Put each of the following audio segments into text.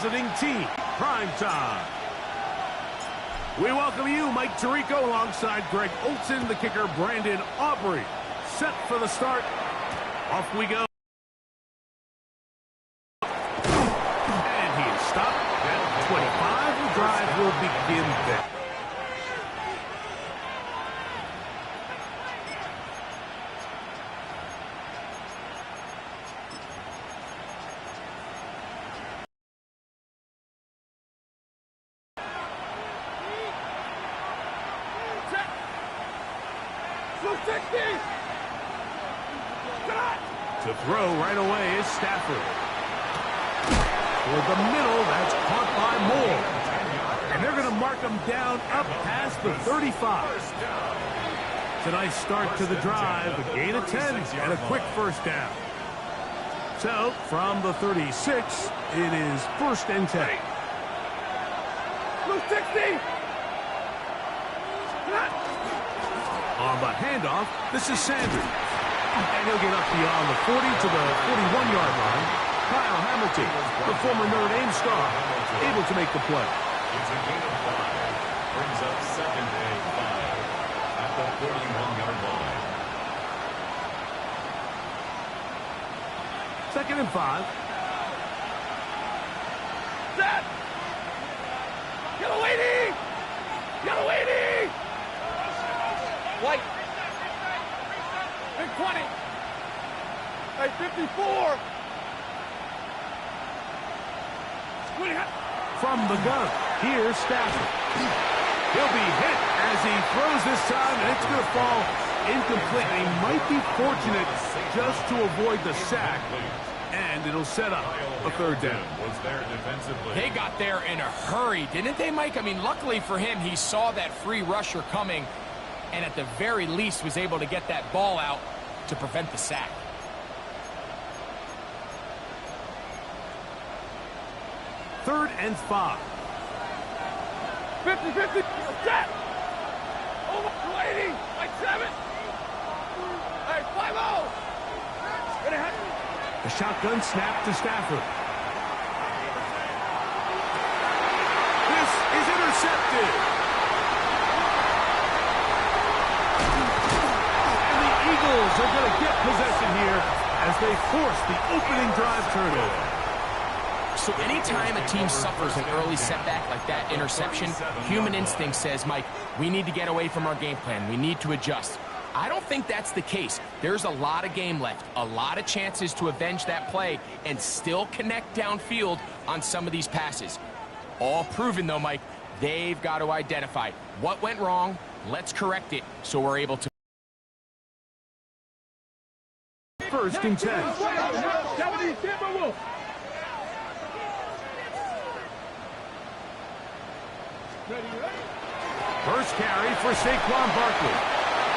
visiting team. Prime time. We welcome you, Mike Tirico, alongside Greg Olson, the kicker, Brandon Aubrey. Set for the start. Off we go. And he is stopped at 25. The drive will begin there. To throw right away is Stafford. For the middle, that's caught by Moore. And they're going to mark him down up past the 35. It's a nice start to the drive, a gain of 10, and a quick first down. So, from the 36, it is 1st and 10. 60! On the handoff, this is Sanders. And he'll get up beyond the 40 to the 41-yard line. Kyle Hamilton, the former Notre Dame star, able to make the play. It's a gain of 5. Brings up 2nd and 5 at the 41-yard line. 2nd and 5. Set! Yellow 80! Yellow 80! White. Big 20. Hey, 54. From the gun, here's Stafford. He'll be hit as he throws this time, and it's going to fall incomplete. He might be fortunate just to avoid the sack, and it'll set up a 3rd down. They got there in a hurry, didn't they, Mike? I mean, luckily for him, he saw that free rusher coming, and at the very least was able to get that ball out to prevent the sack. Third and 5. 50-50. Set! Over 280. Like 7. Hey, 5-0. The shotgun snap to Stafford. This is intercepted. And the Eagles are going to get possession here as they force the opening drive turnover. So anytime a team suffers an early setback like that interception, human instinct says, Mike, we need to get away from our game plan. We need to adjust. I don't think that's the case. There's a lot of game left, a lot of chances to avenge that play and still connect downfield on some of these passes. All proven, though, Mike, they've got to identify what went wrong. Let's correct it so we're able to. 1st and 10. First carry for Saquon Barkley.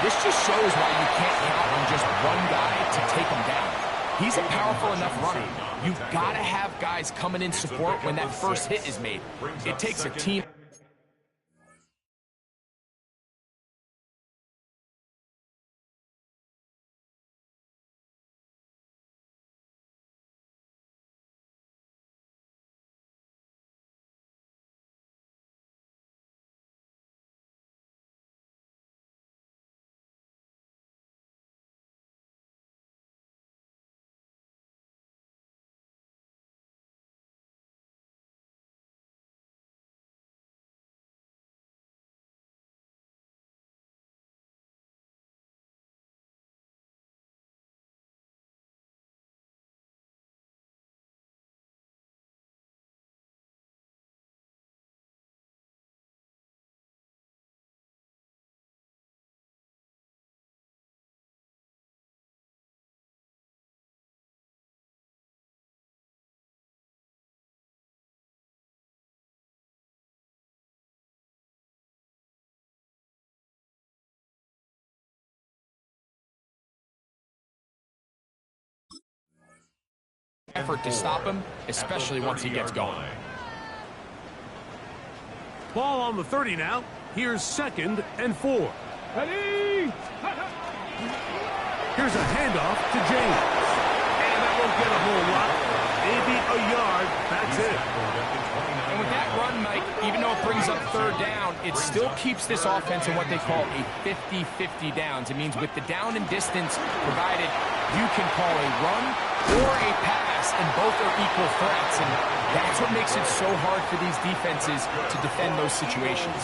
This just shows why you can't count on just one guy to take him down. He's a powerful enough runner. You've got to have guys coming in support when that first hit is made. It takes a team. Effort to stop him, especially once he gets going. Ball on the 30 now. Here's 2nd and 4. Ready? Here's a handoff to James. And that won't get a whole lot. Maybe a yard. That's it. up third down, it still keeps this offense in what they call a 50-50 downs. It means with the down and distance provided, you can call a run or a pass, and both are equal threats. And that's what makes it so hard for these defenses to defend those situations.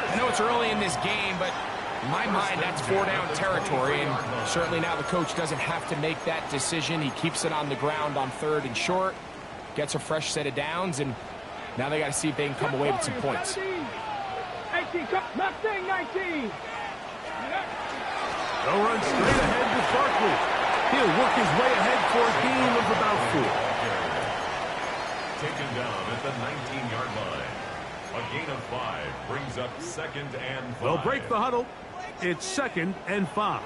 I know it's early in this game, but in my mind, that's 4-down territory, and certainly now the coach doesn't have to make that decision. He keeps it on the ground on 3rd and short, gets a fresh set of downs, and now they got to see if they can come away with some points. 19, left thing, 19. They'll run straight ahead with Barkley. He'll work his way ahead for a gain of about 4. Taken down at the 19-yard line. A gain of 5 brings up 2nd and 5. They'll break the huddle. It's 2nd and 5.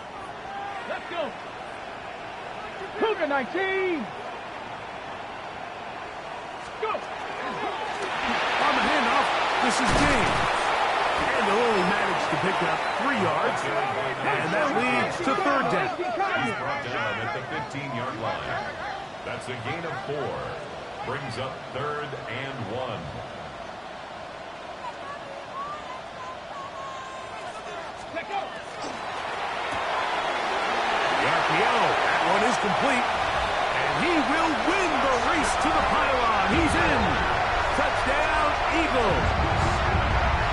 Let's go. Cougar 19. Go. On the handoff, this is James. And they'll only manage to pick up 3 yards. And that leads to 3rd down. He's brought down at the 15-yard line. That's a gain of 4. Brings up 3rd and 1. That one is complete. And he will win the race to the pylon. He's in. Touchdown, Eagles.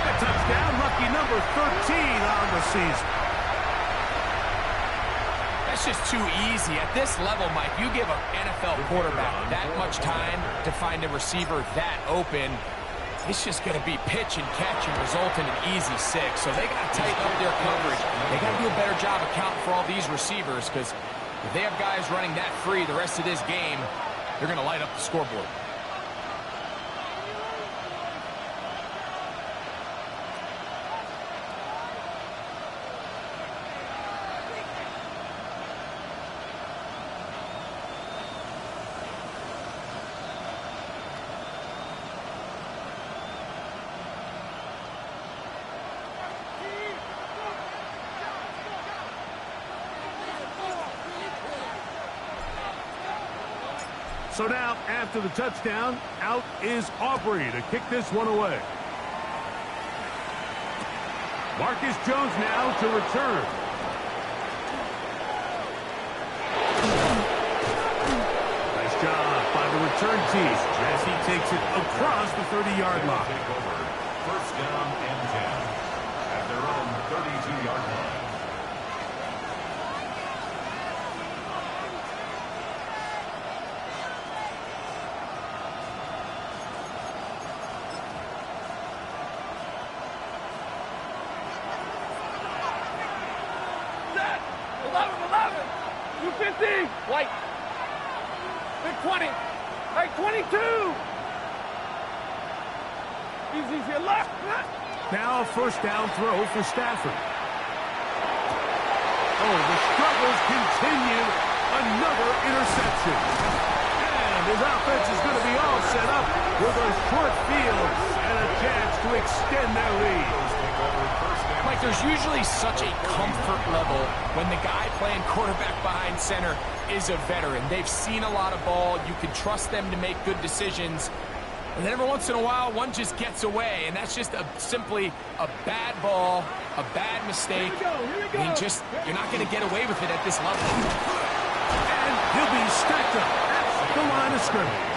A touchdown, lucky number 13 on the season. That's just too easy. At this level, Mike, you give an NFL quarterback that much time to find a receiver that open, it's just going to be pitch and catch and result in an easy 6. So they got to tighten up their coverage. They got to do a better job accounting for all these receivers, because if they have guys running that free the rest of this game, they're going to light up the scoreboard. So now, after the touchdown, out is Aubrey to kick this one away. Marcus Jones now to return. Nice job by the return team as he takes it across the 30-yard line. First down and 10 at their own 32-yard line. White. Big 20. Hey, 22. Easy to your left. Now a first down throw for Stafford. Oh, the struggles continue. Another interception. And his offense is going to be all set up with a short field and a chance to extend their lead. Mike, there's usually such a comfort level when the guy playing quarterback behind center is a veteran. They've seen a lot of ball. You can trust them to make good decisions. And then every once in a while, one just gets away, and that's just simply a bad ball, a bad mistake. Here we go. And you're not going to get away with it at this level. And he'll be stacked up at the line of scrimmage.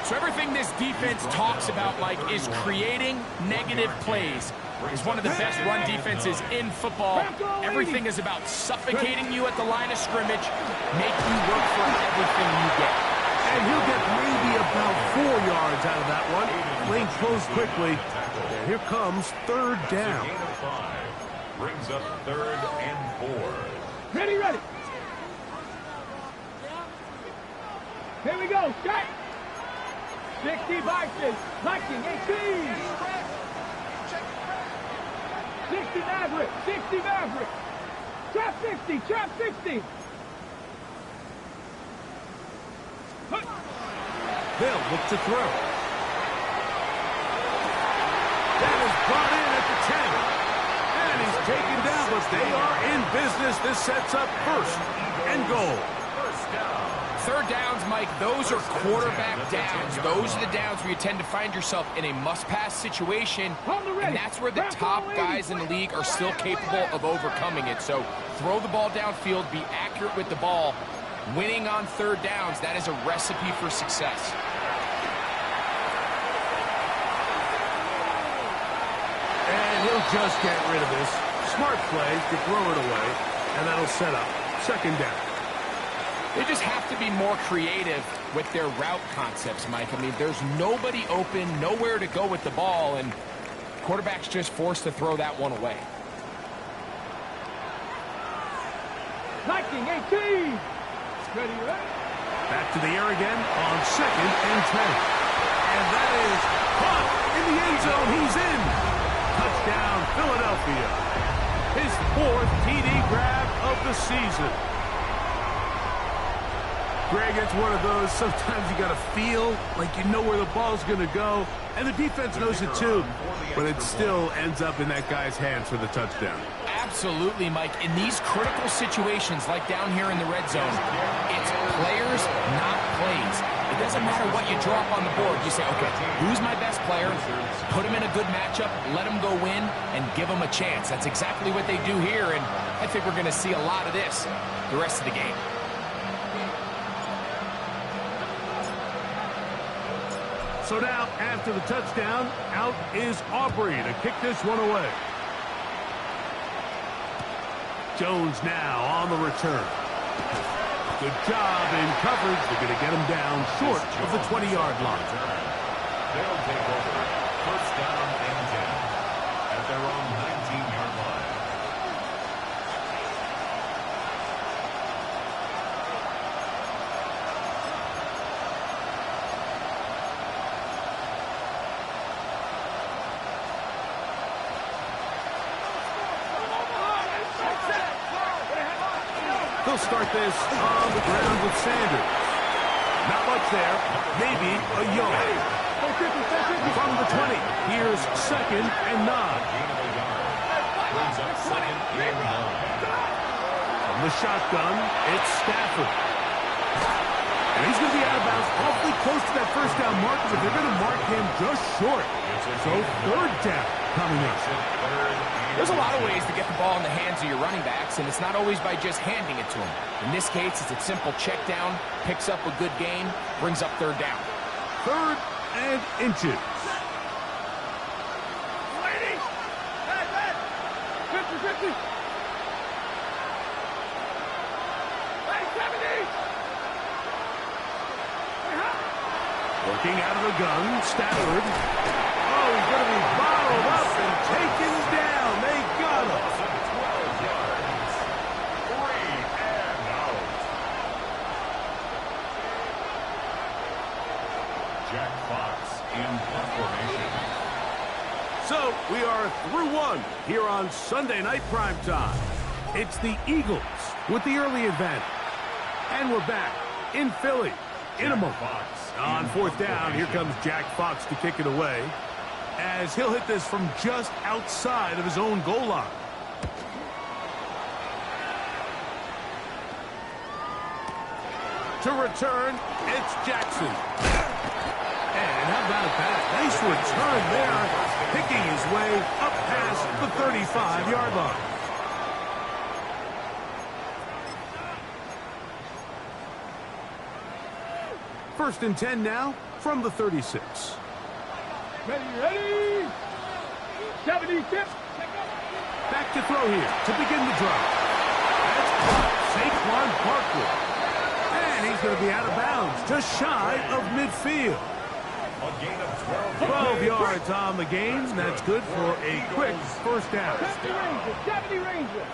So everything this defense talks about, Mike, is creating negative plays. It's one of the best run defenses in football. Everything is about suffocating you at the line of scrimmage, make you work for everything you get. And he'll get maybe about 4 yards out of that one. Lane closed quickly. Here comes 3rd down. Gain of 5 brings up 3rd and 4. Ready. Here we go. Shot. 60 boxes. Liking 18. 60 Maverick. 60 Maverick. Trap 60. Trap 60. They'll look to throw. That is brought in at the 10. And he's taken down, but they are in business. This sets up 1st and goal. First down. Third downs, Mike, those are quarterback downs. Those are the downs where you tend to find yourself in a must-pass situation, and that's where the top guys in the league are still capable of overcoming it. So throw the ball downfield, be accurate with the ball. Winning on third downs, that is a recipe for success. And he'll just get rid of this. Smart play to throw it away, and that'll set up second down. They just have to be more creative with their route concepts, Mike. I mean, there's nobody open, nowhere to go with the ball, and quarterback's just forced to throw that one away. 19-18. Ready, ready. Back to the air again on second and 10. And that is caught in the end zone. He's in. Touchdown, Philadelphia. His fourth TD grab of the season. Greg, it's one of those, sometimes you got to feel like you know where the ball's going to go, and the defense knows it too, but it still ends up in that guy's hands for the touchdown. Absolutely, Mike. In these critical situations, like down here in the red zone, it's players, not plays. It doesn't matter what you draw up on the board. You say, okay, who's my best player? Put him in a good matchup, let him go win, and give him a chance. That's exactly what they do here, and I think we're going to see a lot of this the rest of the game. So now, after the touchdown, out is Aubrey to kick this one away. Jones now on the return. Good job in coverage. They're going to get him down short of the 20-yard line. They'll take over. First down and 10 at their own 19-yard line. They'll start this on the ground with Sanders. Not much there. Maybe a yard. From the 20, here's second and 9. Brings up second and 9. From the shotgun, it's Stafford. And he's going to be out of bounds awfully close to that first down marker, but they're going to mark him just short. So third down coming up. There's a lot of ways to get the ball in the hands of your running backs, and it's not always by just handing it to them. In this case, it's a simple check down, picks up a good gain, brings up third down. Third and inches. 50-50. Working out of the gun, Stafford. Oh, he's going to be bottled up and taken down. They got him. 12 yards. 3 and out. Jack Fox in punt formation. So we are through one here on Sunday Night Primetime. It's the Eagles with the early advantage. And we're back in Philly in a moment. On fourth down, here comes Jack Fox to kick it away, as he'll hit this from just outside of his own goal line. To return, it's Jackson. And how about that? Nice return there, picking his way up past the 35-yard line. First and 10 now from the 36. Ready. 70 tip. Back to throw here to begin the drive. That's caught. Saquon Barkley. And he's going to be out of bounds, just shy of midfield. A gain of 12 yards on the game. That's good for a quick first down. 70 Ranger.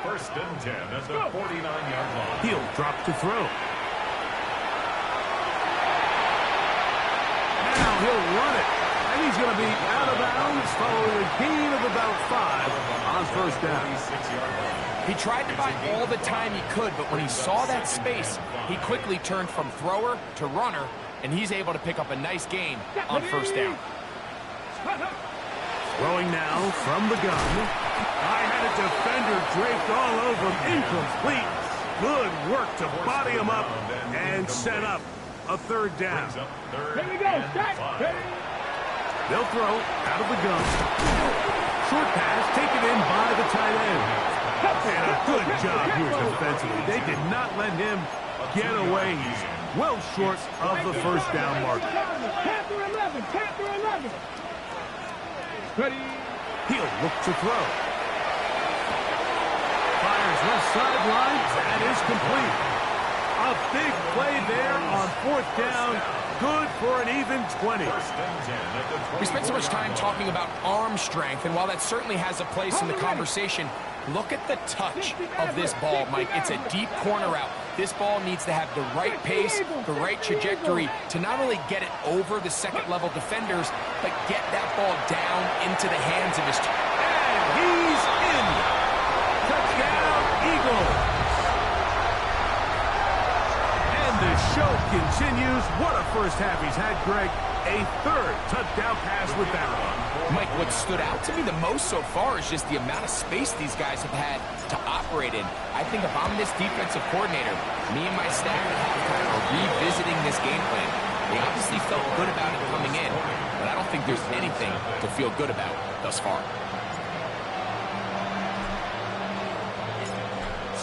First and 10 at the 49-yard line. He'll drop to throw. Now he'll run it. And he's going to be out of bounds following a gain of about 5 on first down. He tried to buy all the time he could, but when he saw that space, he quickly turned from thrower to runner, and he's able to pick up a nice gain on first down. Throwing now from the gun. I had a defender draped all over him. Incomplete. Good work to body him up and set up a third down. Here we go. Start. They'll throw out of the gun. Short pass taken in by the tight end. And a good job here defensively. They did not let him get away. He's well short of the first down marker. Panther 11. Panther 11. Ready. He'll look to throw. Fires left sideline. That is complete. A big play there on fourth down. Good for an even 20. We spent so much time talking about arm strength, and while that certainly has a place in the conversation, look at the touch of this ball, Mike. It's a deep corner route. This ball needs to have the right pace, the right trajectory to not only get it over the second-level defenders, but get that ball down into the hands of his... And he's in. Touchdown, Eagles. And the show continues. What a first half he's had, Greg. A third touchdown pass with that one. Mike, what stood out to me the most so far is just the amount of space these guys have had to operate in. I think if I'm this defensive coordinator, me and my staff at halftime are revisiting this game plan. They obviously felt good about it coming in, but I don't think there's anything to feel good about thus far.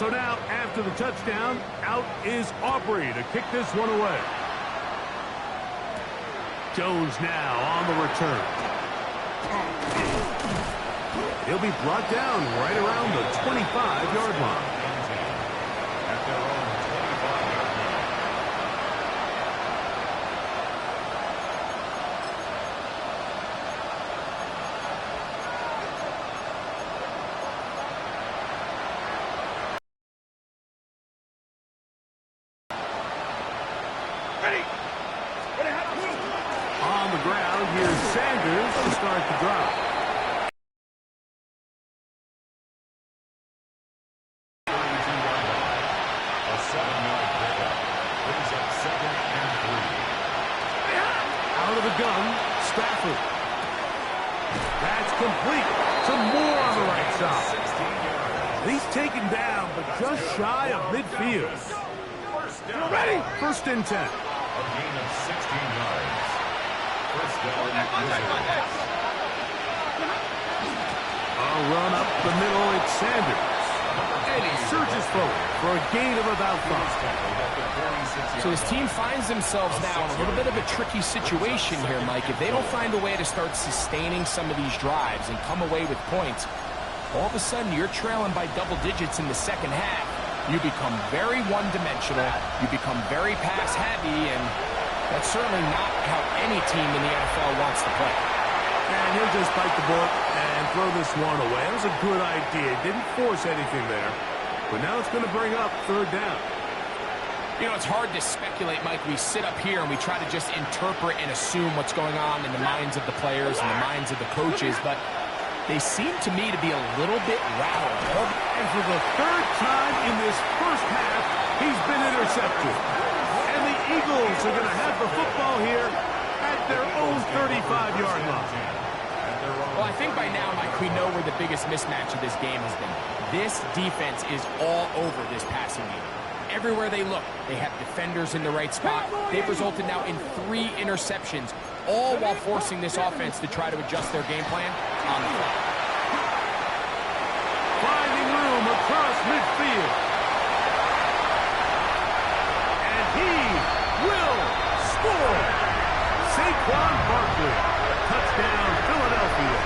So now, after the touchdown, out is Aubrey to kick this one away. Jones now on the return. He'll be brought down right around the 25-yard line. On the ground, here's Sanders to start the drive. A 7-yard pickup brings up 2nd and 3. Out of the gun, Stafford. That's complete. Some more on the right side. He's taken down, but just shy of midfield. Ready? First and 10. A gain of 16 yards. First down. Wizards. A run up the middle, it's Sanders. And he surges forward for a gain of about 5. So his team finds themselves now in a little bit of a tricky situation here, Mike. If they don't find a way to start sustaining some of these drives and come away with points, all of a sudden you're trailing by double digits in the second half. You become very one-dimensional, you become very pass-heavy, and that's certainly not how any team in the NFL wants to play. And he'll just bite the bullet and throw this one away. That was a good idea. Didn't force anything there. But now it's going to bring up third down. You know, it's hard to speculate, Mike. We sit up here and we try to just interpret and assume what's going on in the minds of the players and the minds of the coaches, but they seem to me to be a little bit rattled. And for the third time in this first half, he's been intercepted. And the Eagles are going to have the football here at their own 35-yard line. Well, I think by now, Mike, we know where the biggest mismatch of this game has been. This defense is all over this passing game. Everywhere they look, they have defenders in the right spot. They've resulted now in 3 interceptions, all while forcing this offense to try to adjust their game plan on the fly. Finding room across midfield. And he will score. Saquon Barkley. Touchdown, Philadelphia.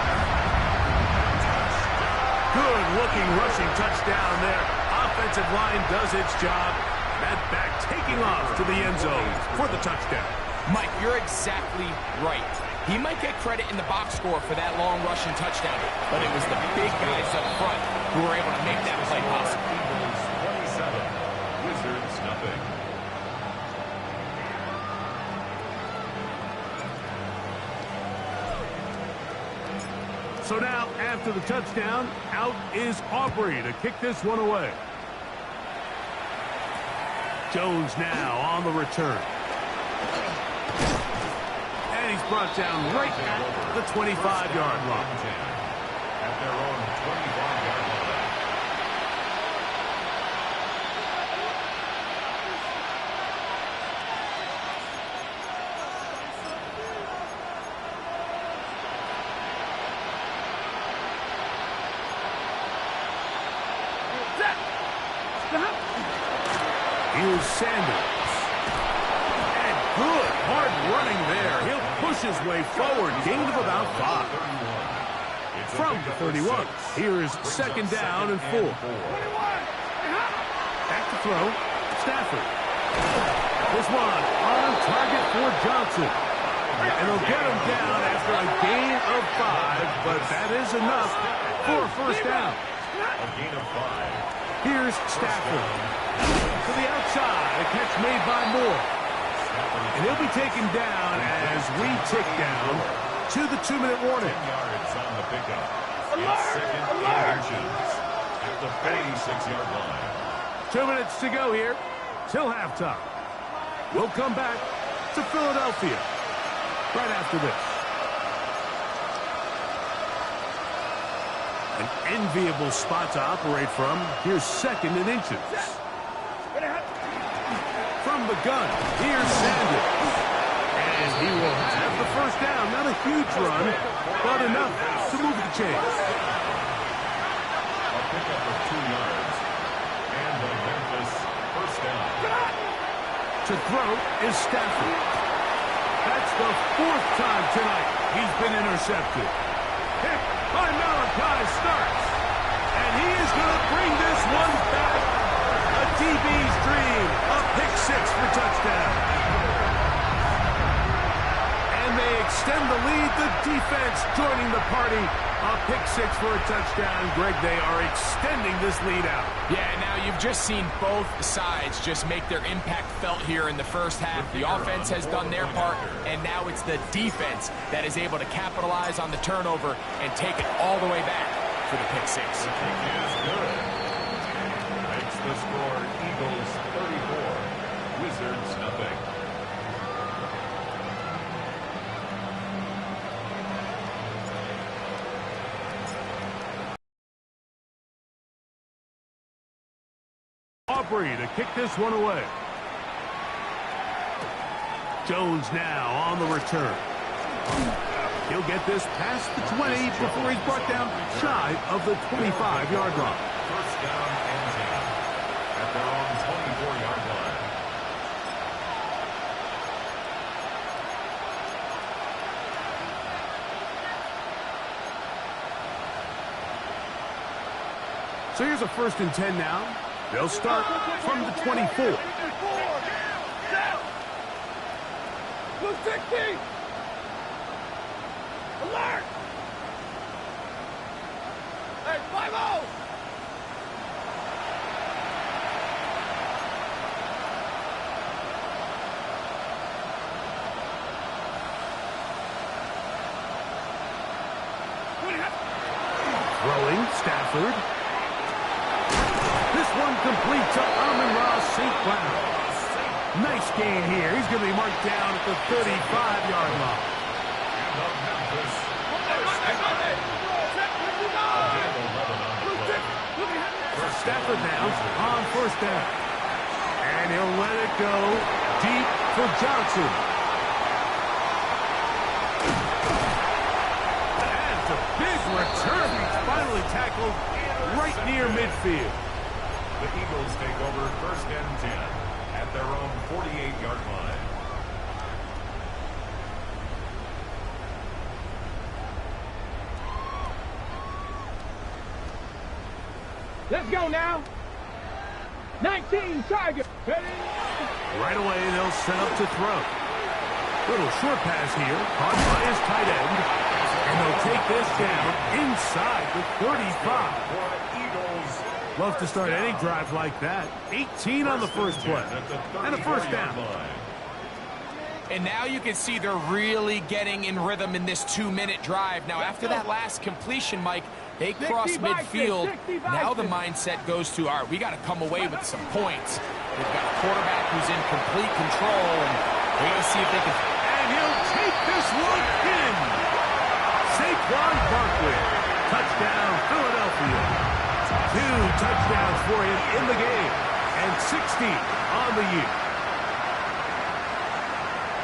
Good-looking rushing touchdown there. Offensive line does its job. That back taking off to the end zone for the touchdown. Mike, you're exactly right. He might get credit in the box score for that long rushing touchdown, but it was the big guys up front who were able to make that play possible. Eagles 27, Wizards nothing. So now, after the touchdown, out is Aubrey to kick this one away. Jones now on the return. And he's brought down right at the 25-yard line. At their own 25-yard line. Here's Sanders. And good, hard running there. He'll push his way forward. Gain of about 5. From the 31. Here's second down and 4. Back to throw. Stafford. This one on target for Johnson. And they'll get him down after a gain of 5, but that is enough for a first down. A gain of 5. Here's Stafford. To the outside. A catch made by Moore. And he'll be taken down as we tick down to the 2-minute warning. 10 yards on the pickup. It's second and inches at the 46-yard line. 2 minutes to go here till halftime. We'll come back to Philadelphia right after this. An enviable spot to operate from. Here's second and inches. From the gun, here's Sanders. And he will have the first down. Not a huge run, but enough to move the chains. A pickup of 2 yards. And the Memphis first down. To throw is Stafford. That's the 4th time tonight he's been intercepted. Hit by Malachi starts. And he is going to bring this one back. A DB's dream. A pick 6 for touchdown. And they extend the lead. The defense joining the party. A pick 6 for a touchdown. Greg, they are extending this lead out. Yeah, now you've just seen both sides just make their impact felt here in the first half. The offense has done their part, and now it's the defense that is able to capitalize on the turnover and take it all the way back for the pick 6. The kick is good. Makes the score Eagles 34, Wizards nothing. Aubrey to kick this one away. Jones now on the return. He'll get this past the 20 before he's brought down shy of the 25-yard line. First down and 10 at their own 24-yard line. So here's a 1st and 10 now. They'll start from the 24. Blue 60! Alert! Hey, 5-0! Throwing, Stafford. This one complete to Amon-Ra St. Brown. Nice gain here. He's going to be marked down at the 35-yard line. Stafford now on first down. And he'll let it go deep for Johnson. That's a big return. He's finally tackled right near midfield. The Eagles take over 1st and 10 at their own 48-yard line. Let's go now. 19 Tigers. Right away, they'll set up to throw. Little short pass here, caught by his tight end. And they'll take this down inside the 35. Love to start any drive like that. 18 on the first play. And a first down. And now you can see they're really getting in rhythm in this 2-minute drive. Now, after that last completion, Mike, they cross midfield. Now the mindset goes to, all right, we got to come away with some points. We've got a quarterback who's in complete control, and we're going to see if they can. And he'll take this one in. Saquon Barkley. Touchdown, Philadelphia. 2 touchdowns for him in the game. And 60 on the year.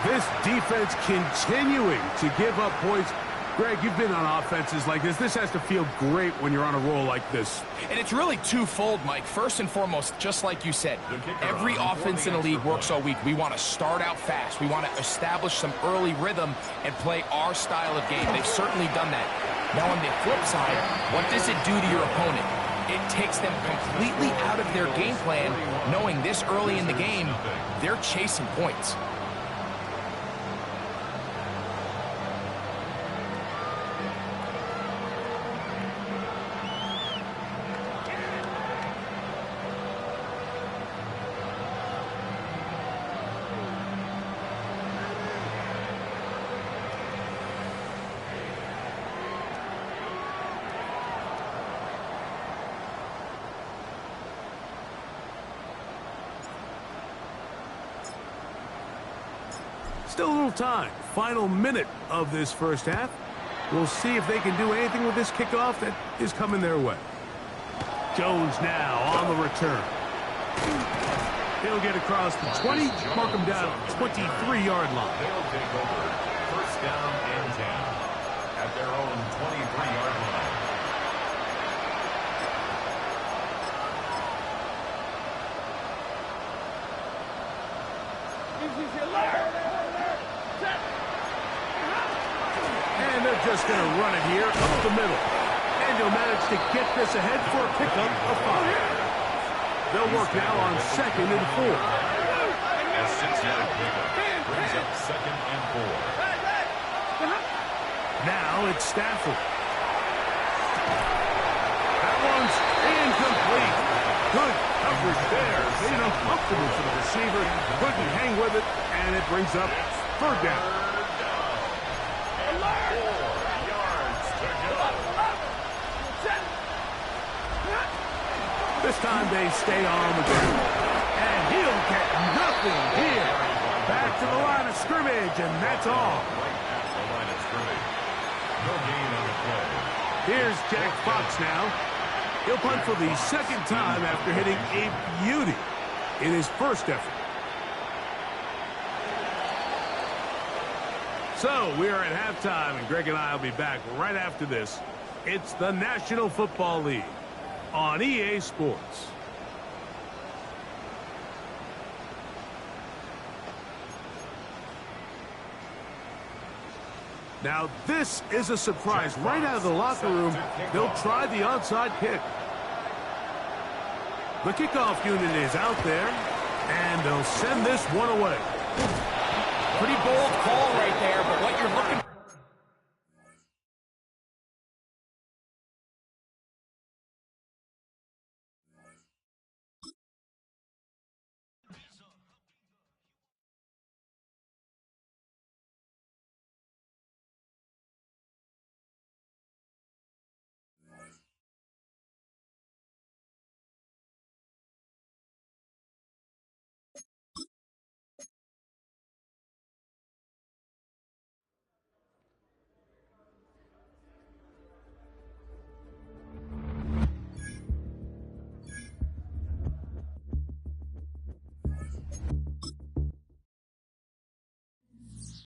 This defense continuing to give up points. Greg, you've been on offenses like this. This has to feel great when you're on a roll like this. And it's really twofold, Mike. First and foremost, just like you said, every offense in the league works all week. We want to start out fast. We want to establish some early rhythm and play our style of game. They've certainly done that. Now, on the flip side, what does it do to your opponent? It takes them completely out of their game plan, knowing this early in the game, they're chasing points. Still a little time. Final minute of this first half. We'll see if they can do anything with this kickoff that is coming their way. Jones now on the return. He'll get across the 20, mark him down at the 23-yard line. They'll take over first down and 10 at their own 23-yard line. And they're just going to run it here up the middle. And he'll manage to get this ahead for a pickup of 5. They'll work now on 2nd and 4. A 6-yard pickup brings up 2nd and 4. Now it's Stafford. That one's incomplete. Good coverage there. Made it uncomfortable for the receiver. Couldn't hang with it, and it brings up 3rd down. This time they stay on the ground. And he'll get nothing here. Back to the line of scrimmage, and that's all. Right at the line of scrimmage. No gain on the play. Here's Jack Fox now. He'll punt for the 2nd time after hitting a beauty in his first effort. So we are at halftime, and Greg and I will be back right after this. It's the National Football League on EA Sports. Now this is a surprise. Right out of the locker room, they'll try the onside kick. The kickoff unit is out there, and they'll send this one away. Pretty bold call right there, but what you're looking for